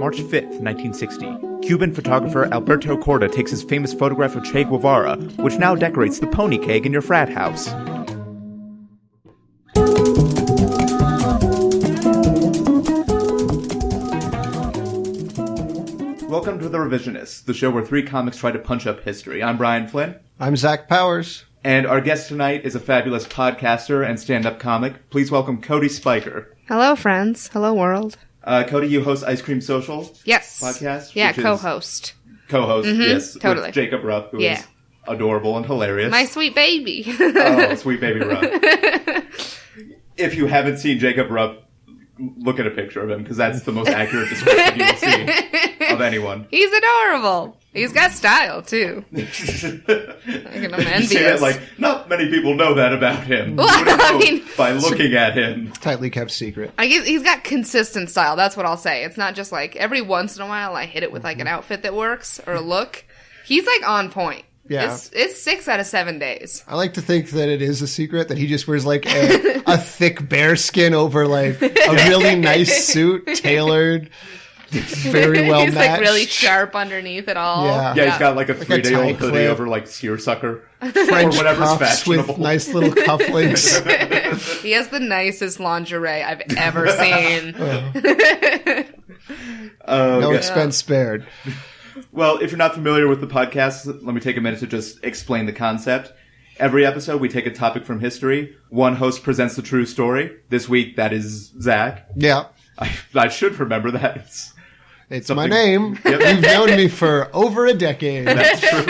March 5th, 1960. Cuban photographer Alberto Corda takes his famous photograph of Che Guevara, which now decorates the pony keg in your frat house. Welcome to The Revisionists, the show where three comics try to punch up history. I'm Brian Flynn. I'm Zach Powers. And our guest tonight is a fabulous podcaster and stand-up comic. Please welcome Cody Spyker. Hello, friends. Hello, world. Cody, you host Ice Cream Social? Yes. Podcast? Yeah, co-host. Co-host, yes. Totally. With Jacob Rupp, who is adorable and hilarious. My sweet baby. Oh, sweet baby Rupp. If you haven't seen Jacob Rupp, look at a picture of him, because that's the most accurate description you will see of anyone. He's adorable. He's got style, too. I'm envious. Like, not many people know that about him. Well, I mean, by looking at him. Tightly kept secret. I guess he's got consistent style. That's what I'll say. It's not just like every once in a while I hit it with like an outfit that works or a look. He's like on point. Yeah. It's 6 out of 7 days. I like to think that it is a secret, that he just wears like a thick bear skin over like a really nice suit, tailored, very well he's matched. Like really sharp underneath it all. Yeah. He's got like a 3-day-old hoodie clip. over like seersucker. French or whatever's cuffs fashionable. with nice little cufflinks. He has the nicest lingerie I've ever seen. No expense spared. Well, if you're not familiar with the podcast, let me take a minute to just explain the concept. Every episode, we take a topic from history. One host presents the true story. This week, that is Zach. Yeah. I should remember that. It's my name. Yep. You've known me for over a decade. That's true.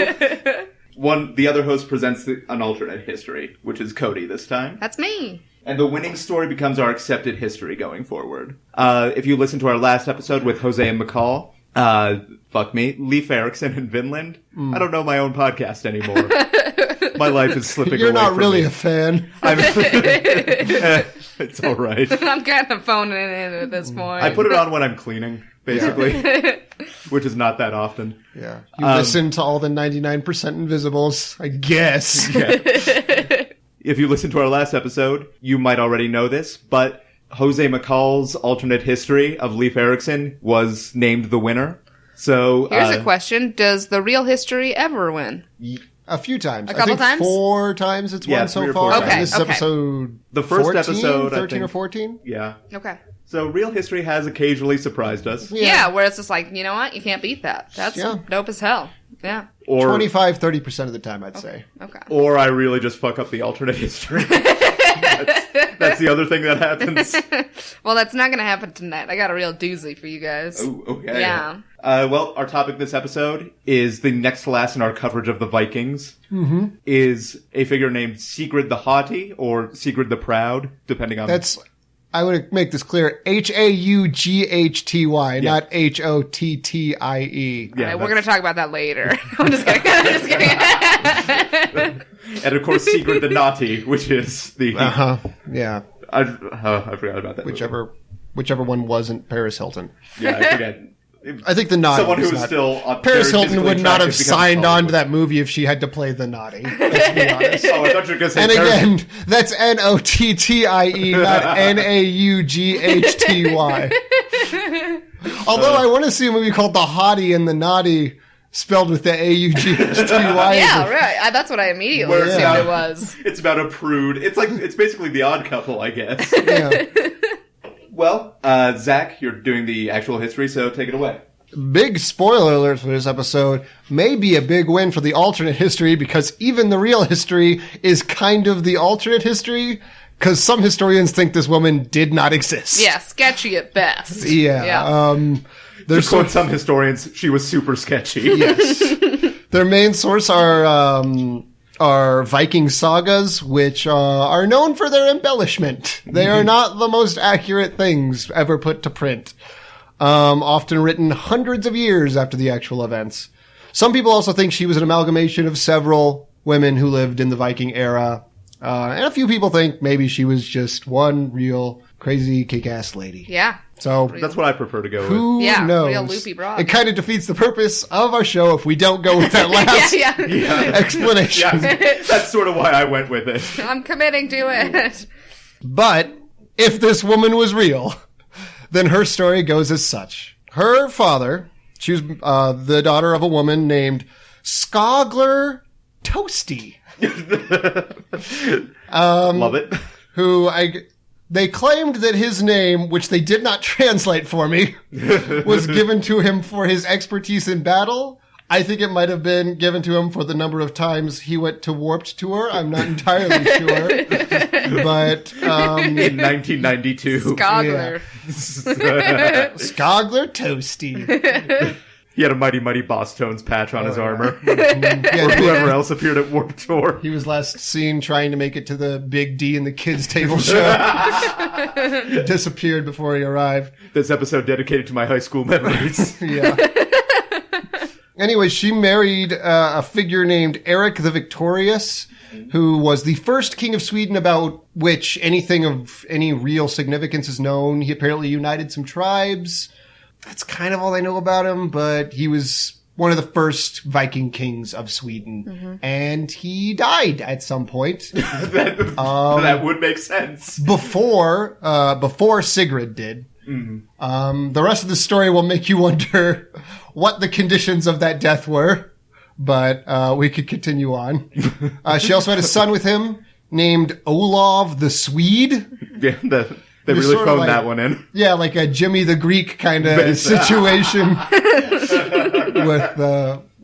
The other host presents an alternate history, which is Cody this time. That's me. And the winning story becomes our accepted history going forward. If you listen to our last episode with Jose and McCall, fuck me, Leif Erikson in Vinland, I don't know my own podcast anymore. My life is slipping away You're not from really me. a fan. It's all right. I'm kind of phoning it in at this point. I put it on when I'm cleaning, basically, which is not that often. Yeah. You listen to all the 99% Invisibles, I guess. Yeah. If you listened to our last episode, you might already know this, but Jose McCall's alternate history of Leif Erikson was named the winner. So here's a question: does the real history ever win? A few times. A couple times? 4 times it's won so 3 or far. 4 times. Okay, This is okay. episode The first 14, episode, I 13 think. or 14? Yeah. Okay. So real history has occasionally surprised us. Yeah, where it's just like, you know what? You can't beat that. That's dope as hell. Yeah. Or 25-30% of the time, I'd say. Okay. Or I really just fuck up the alternate history. That's the other thing that happens. Well, that's not going to happen tonight. I got a real doozy for you guys. Oh, okay. Yeah. Well, our topic this episode is the next to last in our coverage of the Vikings. Mm-hmm. Is a figure named Sigrid the Haughty or Sigrid the Proud, depending on... I would make this clear, Haughty, not Hottie. Yeah, All right, we're going to talk about that later. I'm just kidding. I'm just kidding. And of course, Sigrid the Naughty, which is the... Yeah. I forgot about that. Whichever one wasn't Paris Hilton. Yeah, I forget. I think the naughty. Someone who was still... Paris Hilton would not have becomes signed on to Hollywood. that movie if she had to play the naughty. Let's be honest. Oh, I thought you were going to say And Paris... again, that's Nottie, not Naughty. Although I want to see a movie called The Haughty and the Naughty, spelled with the Aughty. Yeah, right. That's what I immediately assumed it was. It's about a prude. It's basically The Odd Couple, I guess. Yeah. Well, Zach, you're doing the actual history, so take it away. Big spoiler alert for this episode. May be a big win for the alternate history because even the real history is kind of the alternate history because some historians think this woman did not exist. Yeah, sketchy at best. Yeah. To quote some historians, she was super sketchy. Yes. Their main source are Viking sagas, which are known for their embellishment. They are not the most accurate things ever put to print. Often written hundreds of years after the actual events. Some people also think she was an amalgamation of several women who lived in the Viking era. And a few people think maybe she was just one real crazy kick-ass lady. Yeah. So That's what I prefer to go with. who Yeah, knows? real loopy broad. It kind of defeats the purpose of our show if we don't go with that last explanation. Yeah, that's sort of why I went with it. I'm committing to it. But if this woman was real, then her story goes as such. her father, she was the daughter of a woman named Skogler Toasty. Love it. They claimed that his name, which they did not translate for me, was given to him for his expertise in battle. I think it might have been given to him for the number of times he went to Warped Tour. I'm not entirely sure. But in 1992. Skogler. Skogler Toasty. He had a Mighty Mighty Boss Tones patch on his armor. Yeah, Or whoever else appeared at Warped Tour. he was last seen trying to make it to the Big D and the Kids Table show. He disappeared before he arrived. This episode dedicated to my high school memories. Yeah. Anyway, she married a figure named Eric the Victorious, who was the first king of Sweden about which anything of any real significance is known. He apparently united some tribes. That's kind of all I know about him, but he was one of the first Viking kings of Sweden. Mm-hmm. And he died at some point. that would make sense. Before Sigrid did. Mm-hmm. The rest of the story will make you wonder what the conditions of that death were, but we could continue on. She also had a son with him named Olav the Swede. Yeah, they really phoned that one in. Yeah, like a Jimmy the Greek kind of situation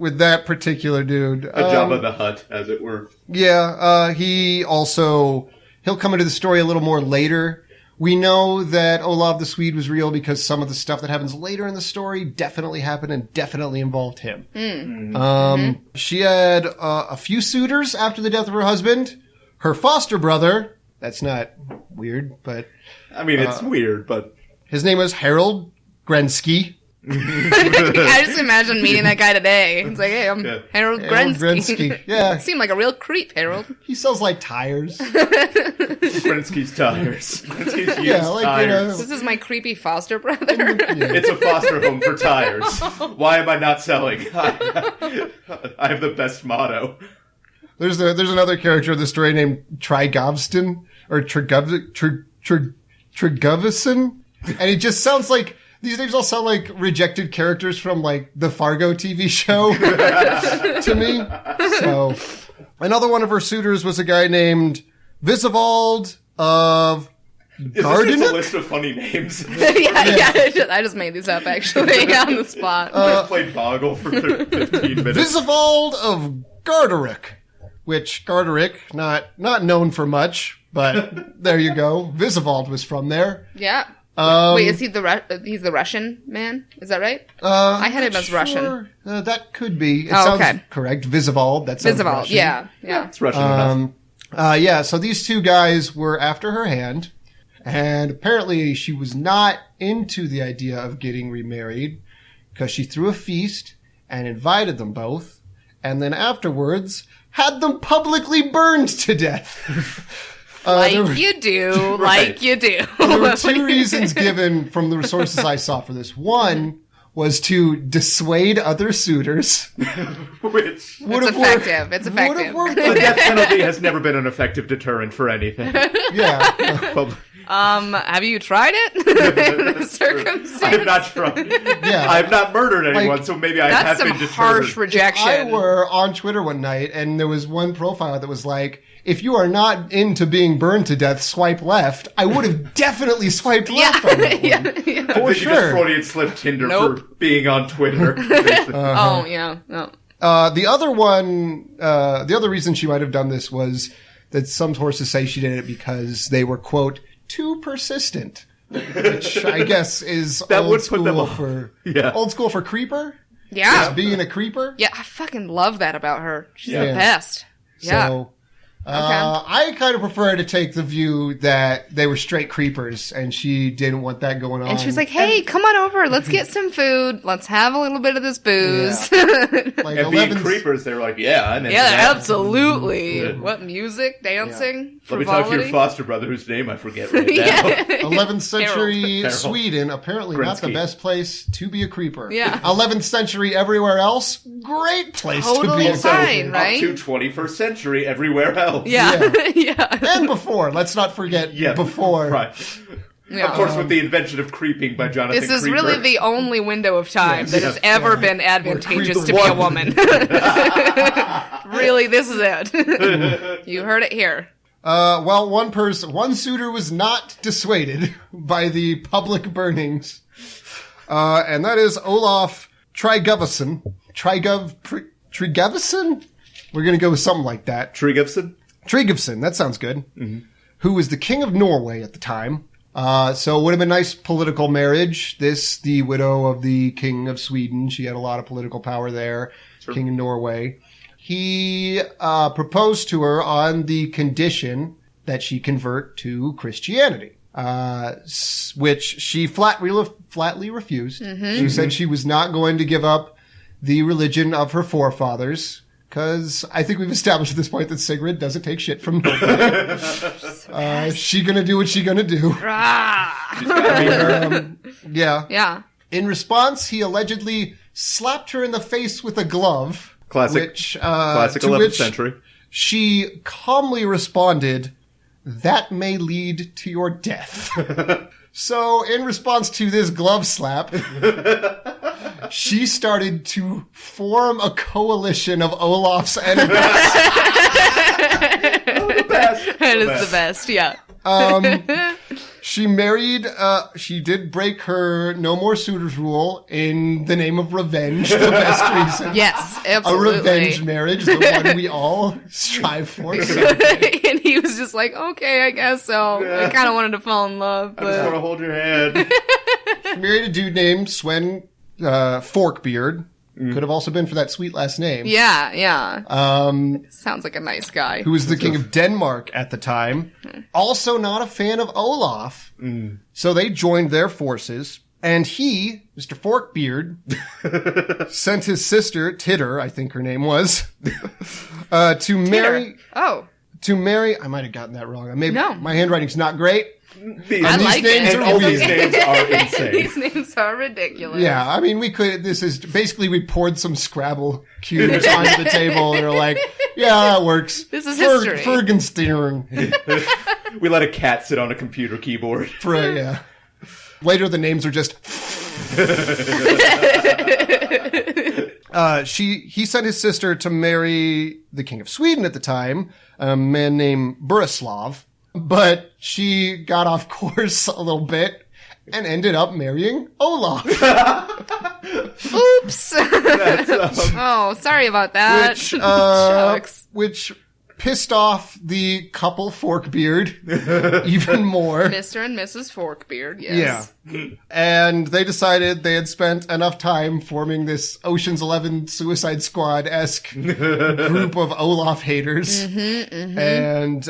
with that particular dude. A Jabba the Hutt, as it were. Yeah, he'll come into the story a little more later. We know that Olav the Swede was real because some of the stuff that happens later in the story definitely happened and definitely involved him. Mm. She had a few suitors after the death of her husband. Her foster brother, that's not weird, but... I mean, it's weird, but... His name was Harold Grensky. I just imagine meeting that guy today. It's like, hey, I'm Harold Grensky. Yeah. Seemed like a real creep, Harold. He sells, like, tires. Grensky's tires. Grensky's used tires. This is my creepy foster brother. It's a foster home for tires. Why am I not selling? I have the best motto. There's another character in the story named Trigovston, or Trigovison, and it just sounds like... These names all sound like rejected characters from, like, the Fargo TV show to me. So, another one of her suitors was a guy named Visivald of Garden. Is this just a list of funny names? Yeah. I just made these up, actually, on the spot. I played Boggle for 15 minutes. Visivald of Garderick, which Garderick, not known for much, but there you go. Visivald was from there. Yeah. Wait, is he he's the Russian man? Is that right? I had him as Russian. That could be. It sounds correct. Visivald. That sounds Russian. Yeah. It's Russian enough. So these two guys were after her hand, and apparently she was not into the idea of getting remarried because she threw a feast and invited them both, and then afterwards had them publicly burned to death. You do. There were two reasons given from the resources I saw for this. One was to dissuade other suitors. Which it's effective. It's effective. The death penalty has never been an effective deterrent for anything. Yeah. Have you tried it? In this circumstance? I have not tried. Yeah. I have not murdered anyone, so maybe I have been deterred. That's some harsh rejection. I were on Twitter one night, and there was one profile that was like, if you are not into being burned to death, swipe left. I would have definitely swiped left on that one. Yeah. For sure. You just Freudian slipped Tinder for being on Twitter. Oh, yeah. No. The other reason she might have done this was that some sources say she did it because they were, quote, too persistent. Which I guess is old school for creeper. Yeah. Just being a creeper. Yeah, I fucking love that about her. She's the best. Yeah. So, I kind of prefer to take the view that they were straight creepers and she didn't want that going on. And she was like, hey, come on over. Let's get some food. Let's have a little bit of this booze. Yeah. Like and being creepers, they were like, absolutely. Yeah. What, music, dancing, Let me talk to your foster brother whose name I forget right now. 11th century Sweden, apparently not the best place to be a creeper. Yeah. 11th century everywhere else, great place to be a creeper. Fine, right? Up to 21st century everywhere else. Yeah. And before. Let's not forget before. Right. Yeah. Of course, with the invention of creeping by Jonathan This is Creeper. really the only window of time that has ever been advantageous to be a woman. Really, this is it. You heard it here. Well, one suitor was not dissuaded by the public burnings, and that is Olaf Tryggvason. Tryggvason? We're gonna go with something like that. Tryggvason, that sounds good. Mm-hmm. Who was the king of Norway at the time. So it would have been a nice political marriage. This, the widow of the king of Sweden. She had a lot of political power there. Sure. King of Norway. He proposed to her on the condition that she convert to Christianity, which she flatly refused. Mm-hmm. She said she was not going to give up the religion of her forefathers, because I think we've established at this point that Sigrid doesn't take shit from nobody. She gonna do what she gonna do. Yeah. Yeah. In response, he allegedly slapped her in the face with a glove. Classic 11th century. She calmly responded, "That may lead to your death." So, in response to this glove slap, she started to form a coalition of Olaf's enemies. That is the best, yeah. She married, she did break her no more suitors rule in the name of revenge, the best reason. Yes, absolutely. A revenge marriage, the one we all strive for. So. And he was just like, okay, I guess so. I kind of wanted to fall in love. But... I just want to hold your hand. She married a dude named Sven Forkbeard. Could have also been for that sweet last name. Yeah, yeah. Sounds like a nice guy. Who was the king of Denmark at the time. Also not a fan of Olaf. So they joined their forces. And he, Mr. Forkbeard, sent his sister, Titter, I think her name was, to marry... Oh. To marry... I might have gotten that wrong. Maybe No. My handwriting's not great. These names are insane. These names are ridiculous. Yeah, I mean, this is basically we poured some Scrabble cubes onto the table and are like, yeah, that works. This is history. Fergenstein. We let a cat sit on a computer keyboard. Yeah. Later, the names are just. He sent his sister to marry the king of Sweden at the time, a man named Burislav. But she got off course a little bit and ended up marrying Olaf. Oops. Oh, sorry about that. Which pissed off the couple Forkbeard even more. Mr. and Mrs. Forkbeard, yes. Yeah. And they decided they had spent enough time forming this Ocean's 11 Suicide Squad-esque group of Olaf haters. And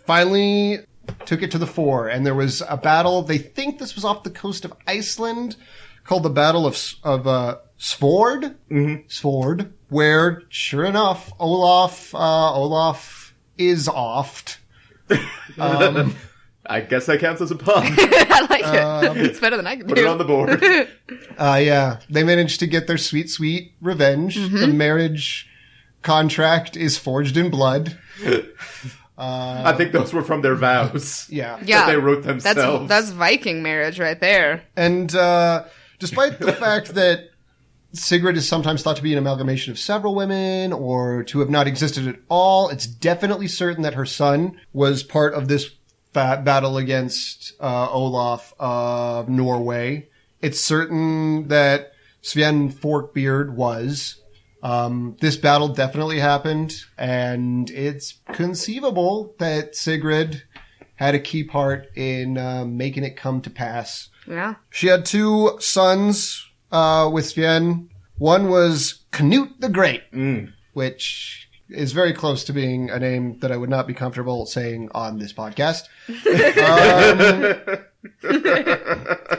finally took it to the fore. And there was a battle, they think this was off the coast of Iceland, called the Battle of Svord. Svord. Where, sure enough, Olaf is offed. I guess that counts as a pun. I like it. It's better than I can do. Put it on the board. Yeah. They managed to get their sweet, sweet revenge. The marriage contract is forged in blood. I think those were from their vows. Yeah. That they wrote themselves. That's Viking marriage right there. And despite the fact that Sigrid is sometimes thought to be an amalgamation of several women or to have not existed at all, it's definitely certain that her son was part of this battle against Olaf of Norway. It's certain that Sven Forkbeard was. This battle definitely happened, and it's conceivable that Sigrid had a key part in making it come to pass. Yeah. She had two sons with Sven. One was Canute the Great, which is very close to being a name that I would not be comfortable saying on this podcast.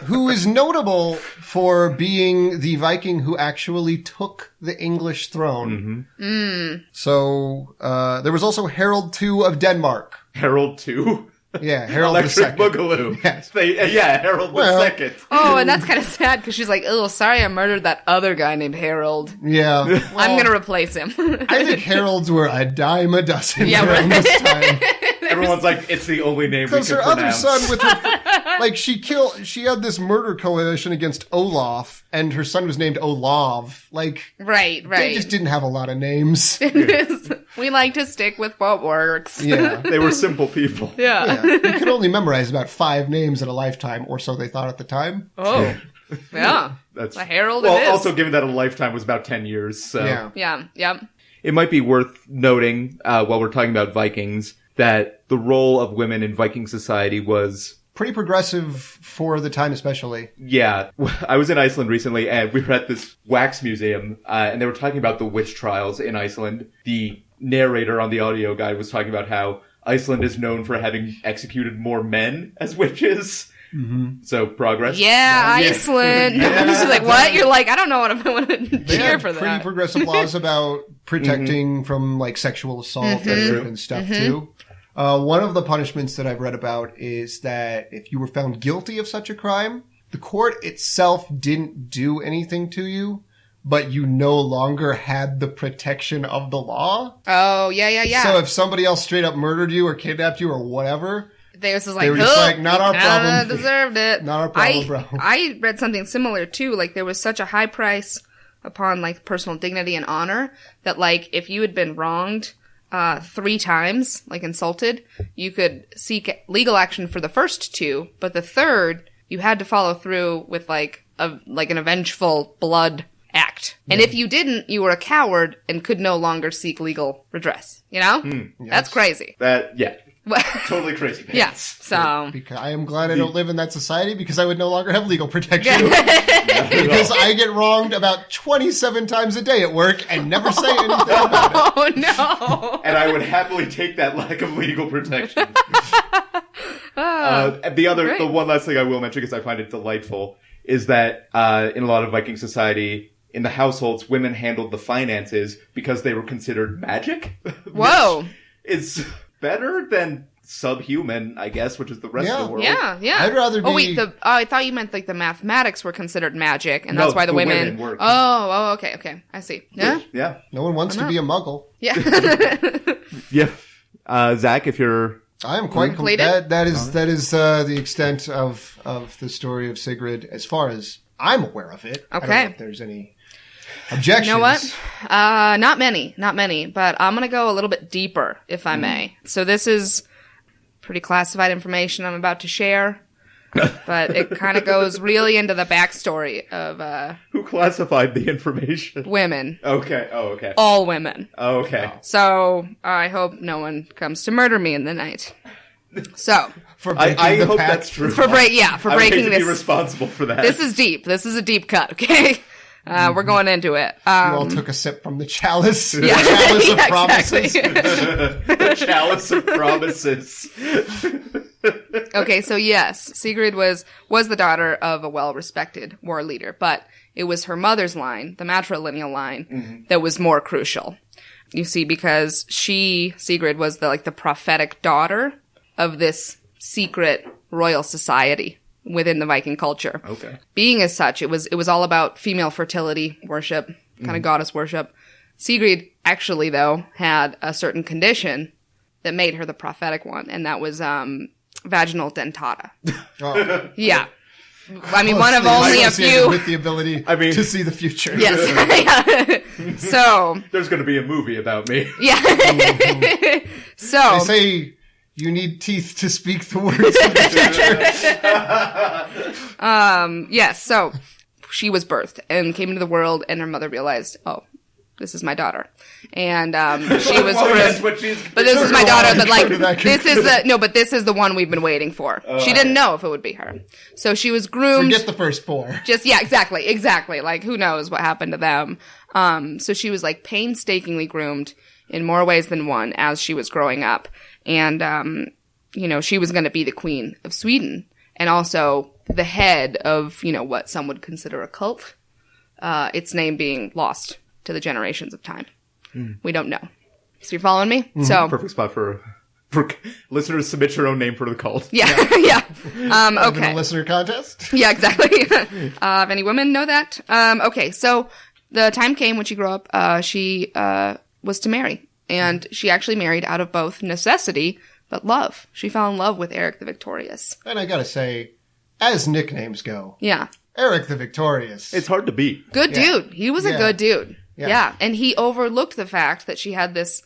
Who is notable for being the Viking who actually took the English throne. So there was also Harold II of Denmark. Harold II? Yeah, Harold Electric II. Boogaloo. Yes. Harold II. Oh, and that's kind of sad because she's like, oh, sorry I murdered that other guy named Harold. Yeah. Well, I'm going to replace him. I think Harolds were a dime a dozen Yeah, around right. this time. Everyone's like, it's the only name we Because can her other pronounce. son with her... Like, she had this murder coalition against Olaf, and her son was named Olav. Like, Right. they just didn't have a lot of names. We like to stick with what works. Yeah. They were simple people. Yeah. You could only memorize about 5 names in a lifetime, or so they thought at the time. Oh. Yeah. That's a herald well, it is. also given that a lifetime was about 10 years, so Yeah. Yeah. it might be worth noting while we're talking about Vikings that the role of women in Viking society was Pretty progressive for the time, especially. yeah. I was in Iceland recently, and we were at this wax museum, and they were talking about the witch trials in Iceland. The narrator on the audio guide was talking about how Iceland is known for having executed more men as witches. Mm-hmm. So progress. Yeah, Iceland. She's like, what? You're like, I don't know what I want to They cheer had for pretty that. progressive laws about protecting from, like, sexual assault and stuff, too. One of the punishments that I've read about is that if you were found guilty of such a crime, the court itself didn't do anything to you, but you no longer had the protection of the law. Oh, yeah. So if somebody else straight up murdered you or kidnapped you or whatever, They was just they like, were just "Oh, like, not our problem. deserved it. Not our problem, bro. I read something similar too. Like there was such a high price upon like personal dignity and honor that like if you had been wronged 3 times, like insulted, you could seek legal action for the first 2, but the third you had to follow through with like an avengeful blood act. And if you didn't, you were a coward and could no longer seek legal redress. You know? That's crazy. Totally crazy. Yeah. So because I am glad I don't live in that society because I would no longer have legal protection. Because I get wronged about 27 times a day at work and never say anything about it. Oh no. And I would happily take that lack of legal protection. The one last thing I will mention, because I find it delightful, is that in a lot of Viking society, in the households, women handled the finances because they were considered magic. Whoa. It's better than subhuman, I guess, which is the rest of the world. Yeah. I'd rather be... Oh, wait, I thought you meant like the mathematics were considered magic, and No, that's why the women were. Oh, okay. I see. Yeah? Yeah. No one wants to be a muggle. Yeah. Yeah. Zach, if you're... I am quite completed. That is the extent of the story of Sigrid as far as I'm aware of it. I don't know if there's any objections. You know what? Not many, but I'm going to go a little bit deeper, if I may. So this is pretty classified information I'm about to share, but it kind of goes really into the backstory of Who classified the information? women. Okay. Oh, okay. All women. Oh, okay. So I hope no one comes to murder me in the night. So For I hope that's true. for breaking I would hate this. to be responsible for that. This is deep. This is a deep cut. Okay. We're going into it. You all took a sip from the chalice. Yeah. The chalice of Yeah, promises. exactly. The chalice of promises. Okay, so yes, Sigrid was the daughter of a well-respected war leader, but it was her mother's line, the matrilineal line, that was more crucial. You see, because Sigrid was the prophetic daughter of this secret royal society within the Viking culture. Okay. Being as such, it was all about female fertility worship, kind of goddess worship. Sigrid actually, though, had a certain condition that made her the prophetic one, and that was vaginal dentata. Oh. Yeah. I mean, one of only a few. With the ability to see the future. Yes. Yeah. So. There's going to be a movie about me. Yeah. So. They say you need teeth to speak the words of the future. Yes. So she was birthed and came into the world, and her mother realized, oh, this is my daughter, and she was groomed. But this is my daughter. But this is the one we've been waiting for. She didn't know if it would be her, so she was groomed. Forget the first 4. Exactly. Like who knows what happened to them? So she was painstakingly groomed in more ways than one as she was growing up, and she was going to be the queen of Sweden and also the head of what some would consider a cult. Its name being lost to the generations of time. We don't know. So you're following me? So Perfect spot for listeners. Submit your own name for the cult. Yeah. Okay. A listener contest? Yeah, exactly. If any women know that. Okay, so the time came when she grew up, she was to marry. And she actually married out of both necessity, but love. She fell in love with Eric the Victorious. And I gotta say, as nicknames go, Yeah. Eric the Victorious. It's hard to beat. Good Yeah. dude. He was a Yeah. good dude. Yeah. Yeah. And he overlooked the fact that she had this,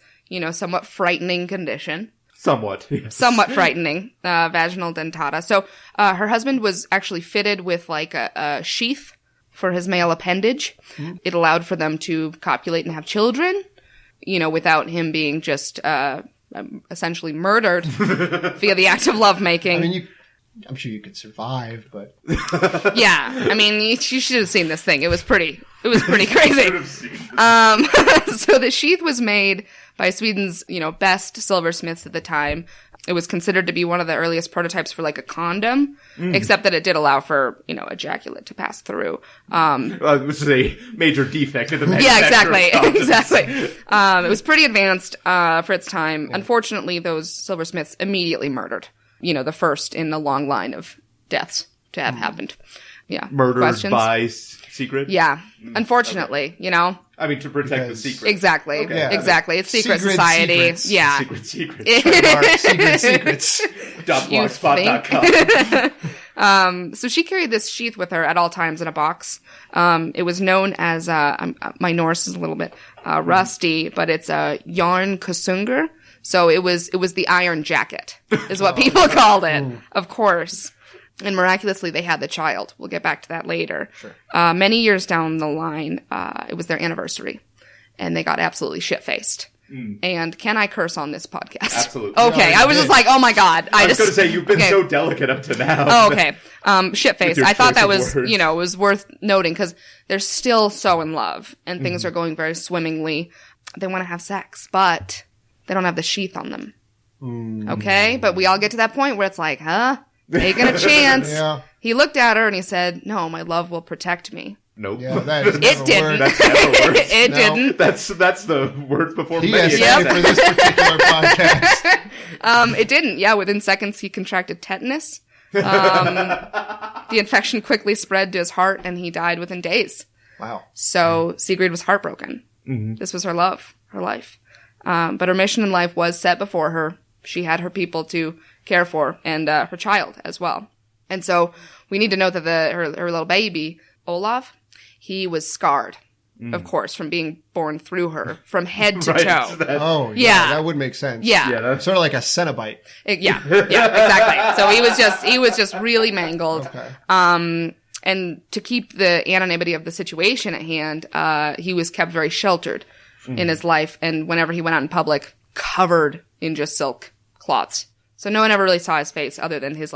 somewhat frightening condition. Somewhat. Yes. Somewhat frightening, vaginal dentata. So, her husband was actually fitted with like a sheath for his male appendage. It allowed for them to copulate and have children, without him being just, essentially murdered via the act of lovemaking. I mean, I'm sure you could survive, but Yeah. I mean, you should have seen this thing. It was pretty crazy. So the sheath was made by Sweden's, best silversmiths at the time. It was considered to be one of the earliest prototypes for like a condom, except that it did allow for, ejaculate to pass through. This is a major defect in the Yeah, manufacture of condoms. exactly. It was pretty advanced, for its time. Unfortunately, those silversmiths immediately murdered, the first in a long line of deaths to have happened. Yeah. Murdered Questions? by Sigrid? Yeah. Unfortunately, I mean, to protect the secret. Okay. Yeah. Exactly. It's secret Secret society. secrets. Yeah. Secret. Mark, Secret Secrets. .blogspot.com. So she carried this sheath with her at all times in a box. It was known as, my Norse is a little bit, rusty, but it's a yarn kusunger. So it was the iron jacket is what people called it. Of course. And miraculously, they had the child. We'll get back to that later. Sure. Many years down the line, it was their anniversary, and they got absolutely shit-faced. And can I curse on this podcast? Absolutely. Okay, No, I was just like, oh my god. I was going to say, you've been so delicate up to now. Oh, okay. Shit-faced. With your I thought that choice of was, words. was worth noting, because they're still so in love, and things are going very swimmingly. They want to have sex, but they don't have the sheath on them. Okay? But we all get to that point where it's like, huh? Taking a chance. Yeah. He looked at her and he said, no, my love will protect me. Nope. Yeah, that is It never didn't. word. That's never words. It No. didn't. That's the words before He many has of said it for this particular podcast. It didn't. Yeah, within seconds he contracted tetanus. The infection quickly spread to his heart and he died within days. Wow. So Sigrid was heartbroken. This was her love, her life. But her mission in life was set before her. She had her people to care for and her child as well. And so we need to note that her little baby, Olav, he was scarred, of course, from being born through her from head to toe. Oh, Yeah. that would make sense. Yeah. Yeah, that's Sort of like a Cenobite. Yeah, exactly. So he was just really mangled. Okay. And to keep the anonymity of the situation at hand, he was kept very sheltered in his life. And whenever he went out in public, covered in just silk cloths. So no one ever really saw his face other than his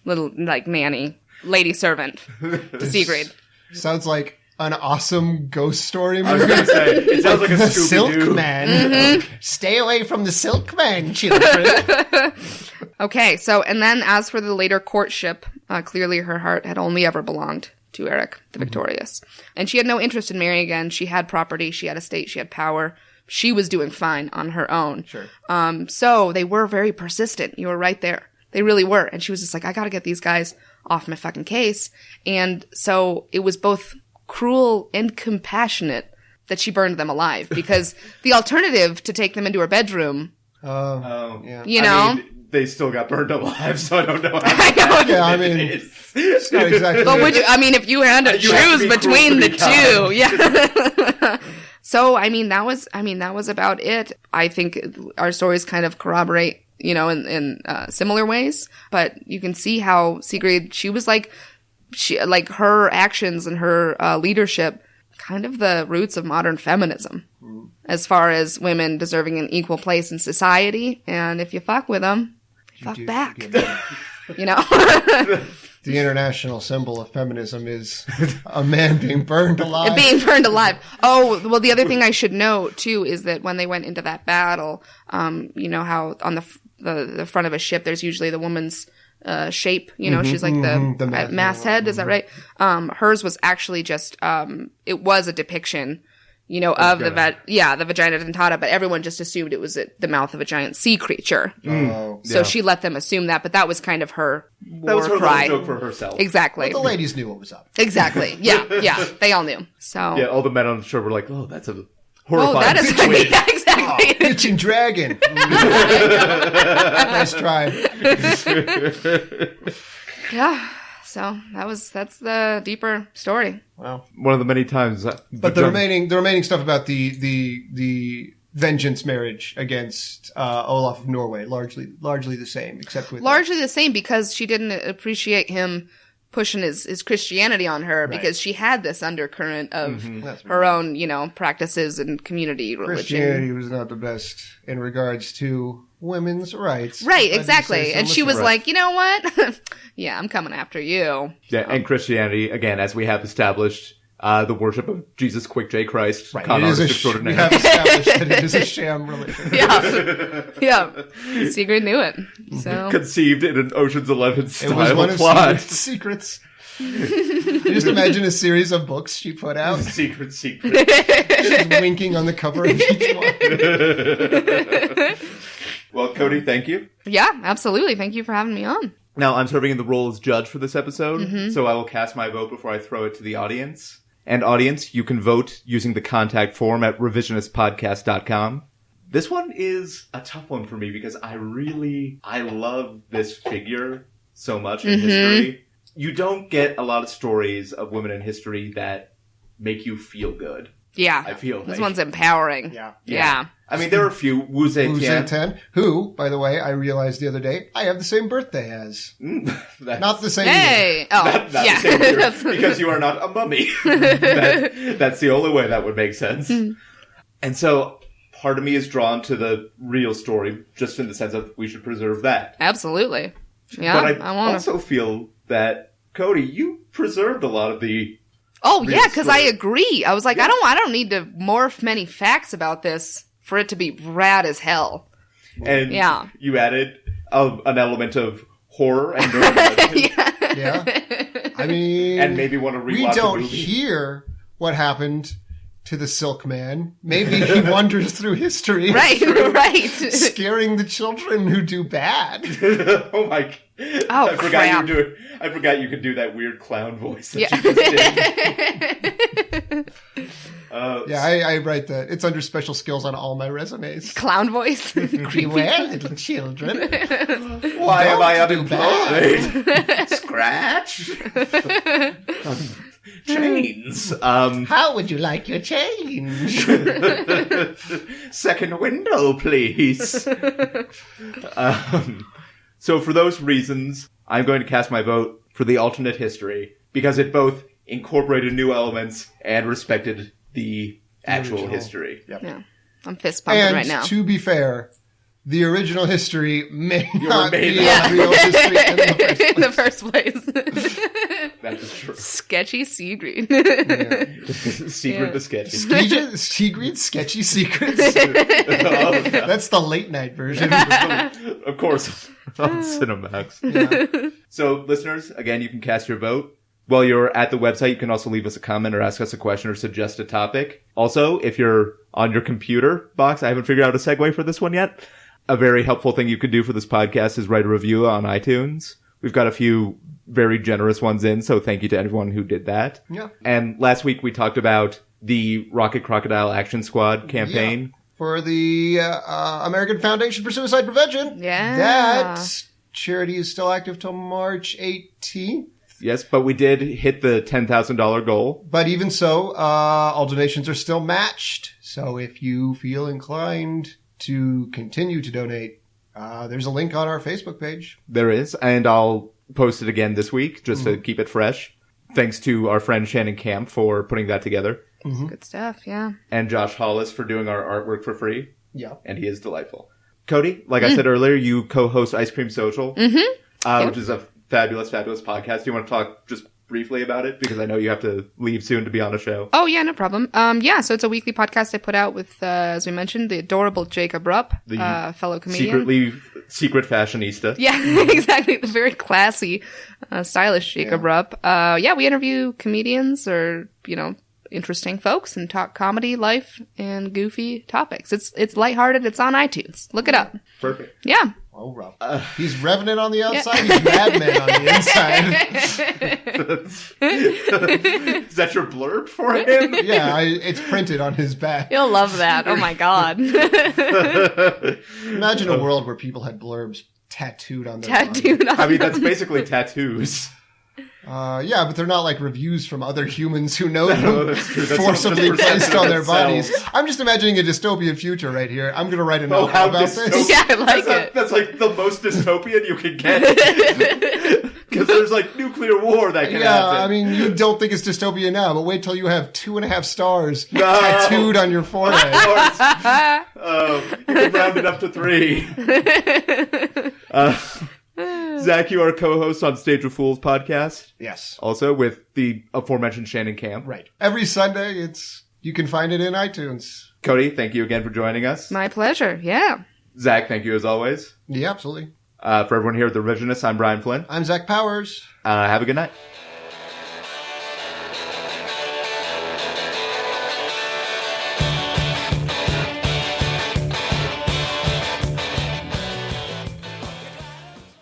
little nanny, lady servant to Sigrid. Sounds like an awesome ghost story I was movie. going to say, it sounds like a The Scooby-Doo. Silk Man. Stay away from the Silk Man, children. Okay, so, and then as for the later courtship, clearly her heart had only ever belonged to Eric the Victorious. And she had no interest in marrying again. She had property, she had estate, she had power. She was doing fine on her own. Sure. So they were very persistent. You were right there. They really were. And she was just like, I gotta get these guys off my fucking case. And so it was both cruel and compassionate that she burned them alive. Because the alternative to take them into her bedroom, Oh. Yeah. I mean, they still got burned alive, so I don't know how Yeah, I mean, it is. it's not exactly. but would you, if you had to You have to choose be between cruel the to be two, yeah. So, that was about it. I think our stories kind of corroborate, in similar ways, but you can see how Sigrid, she was her actions and her leadership, kind of the roots of modern feminism, as far as women deserving an equal place in society. And if you fuck with them, fuck back. The international symbol of feminism is a man being burned alive. Being burned alive. Oh, well, the other thing I should note, too, is that when they went into that battle, how on the front of a ship, there's usually the woman's shape, she's like the masthead, is that right? Hers was actually just, it was a depiction, of the vagina dentata, but everyone just assumed it was the mouth of a giant sea creature. Oh. So she let them assume that, but that was kind of her war That was her cry. little joke for herself. Exactly. The ladies knew what was up. Exactly. Yeah. They all knew. So. Yeah, all the men on the shore were like, oh, that's a horrifying that is situation. yeah, exactly. Pitching dragon. Nice try. Yeah. So that's the deeper story. Wow. One of the many times. But the remaining stuff about the vengeance marriage against Olaf of Norway, largely the same, except with Largely the same, because she didn't appreciate him pushing his Christianity on her, because she had this undercurrent of her own, practices and community religion. Christianity was not the best in regards to women's rights. Right, exactly. And she was like, you know what? Yeah, I'm coming after you. Yeah, and Christianity, again, as we have established, the worship of Jesus Quick J. Christ, Right. con artist extraordinaire. We have established that it is a sham religion. Yeah. Sigrid knew it. So Conceived in an Ocean's 11 It was style one of plot. Sigrid's secrets. You just imagine a series of books she put out. Secret. She's winking on the cover of each one. Well, Cody, thank you. yeah, absolutely. Thank you for having me on. Now, I'm serving in the role as judge for this episode, so I will cast my vote before I throw it to the audience. And audience, you can vote using the contact form at revisionistpodcast.com. This one is a tough one for me because I love this figure so much in history. You don't get a lot of stories of women in history that make you feel good. Yeah. I feel this like. one's empowering. Yeah. I mean, there are a few. Wu Zetian. Ten, who, by the way, I realized the other day, I have the same birthday as. Not the same year. Hey! Oh, Not the yeah. same year, because you are not a mummy. That's the only way that would make sense. And so, part of me is drawn to the real story, just in the sense of we should preserve that. Absolutely. Yeah, But I I want also feel that, Cody, you preserved a lot of the... Oh, real yeah, because I story. agree. I was like, I don't need to morph many facts about this for it to be rad as hell. And Yeah. you added an element of horror and nerve. Yeah. I mean, And maybe want to rewatch we the don't movie. hear what happened to the Silk Man. Maybe he wanders through history. Right, right. Scaring the children who do bad. Oh my! Oh, I forgot crap. I forgot you could do that weird clown voice that Yeah. you just did. Yeah, I write that. It's under special skills on all my resumes. Clown voice. Beware, little children. Why am I Don't do unemployed? Scratch. Chains. How would you like your change? Second window, please. So for those reasons, I'm going to cast my vote for the alternate history because it both incorporated new elements and respected the actual original. history. Yep. Yeah. I'm fist pumping And right now. to be fair, the original history may not may be not. a real history in the first In place. the first place. That is true. Sketchy Sigrid. Secret Yeah. the Sketchy. Sigrid's Sketchy Secrets. Oh, no. That's the late night version. Of course, on Cinemax. So, listeners, again, you can cast your vote. While you're at the website, you can also leave us a comment or ask us a question or suggest a topic. Also, if you're on your computer box, I haven't figured out a segue for this one yet. A very helpful thing you could do for this podcast is write a review on iTunes. We've got a few very generous ones in, so thank you to everyone who did that. Yeah. And last week we talked about the Rocket Crocodile Action Squad campaign. For the American Foundation for Suicide Prevention. Yeah. That charity is still active till March 18th. Yes, but we did hit the $10,000 goal. But even so, all donations are still matched. So if you feel inclined to continue to donate, there's a link on our Facebook page. There is, and I'll post it again this week just to keep it fresh. Thanks to our friend Shannon Camp for putting that together. Good stuff, yeah. And Josh Hollis for doing our artwork for free. Yeah. And he is delightful. Cody, like I said earlier, you co-host Ice Cream Social, which is a fabulous, fabulous podcast. Do you want to talk just briefly about it? Because I know you have to leave soon to be on a show. Oh, yeah, no problem. Yeah, so it's a weekly podcast I put out with, as we mentioned, the adorable Jacob Rupp, fellow comedian. Secret fashionista. Yeah, exactly. The very classy, stylish Jacob Rupp. Yeah, we interview comedians or, interesting folks and talk comedy, life, and goofy topics. It's lighthearted. It's on iTunes. Look it up. Perfect. Yeah. Oh, Rob. He's Revenant on the outside. He's Madman on the inside. Is that your blurb for him? Yeah, it's printed on his back. You'll love that. Oh, my God. Imagine a world where people had blurbs tattooed on their body. Tattooed on I mean, that's basically tattoos. Yeah, but they're not like reviews from other humans who know them No, that's true. That's forcibly just placed on their themselves. Oh, bodies. I'm just imagining a dystopian future right here. I'm going to write a note how about dystopian. this. Yeah, I like it. That's like the most dystopian you can get. Because there's like nuclear war that can Yeah, happen. I mean, you don't think it's dystopian now, but wait till you have 2.5 stars tattooed on your forehead. You can round it up to 3. Zach, you are a co-host on Stage of Fools podcast. Yes. Also with the aforementioned Shannon Camp. Right. Every Sunday, you can find it in iTunes. Cody, thank you again for joining us. My pleasure. Yeah. Zach, thank you as always. Yeah, absolutely. For everyone here at The Revisionists, I'm Brian Flynn. I'm Zach Powers. Have a good night.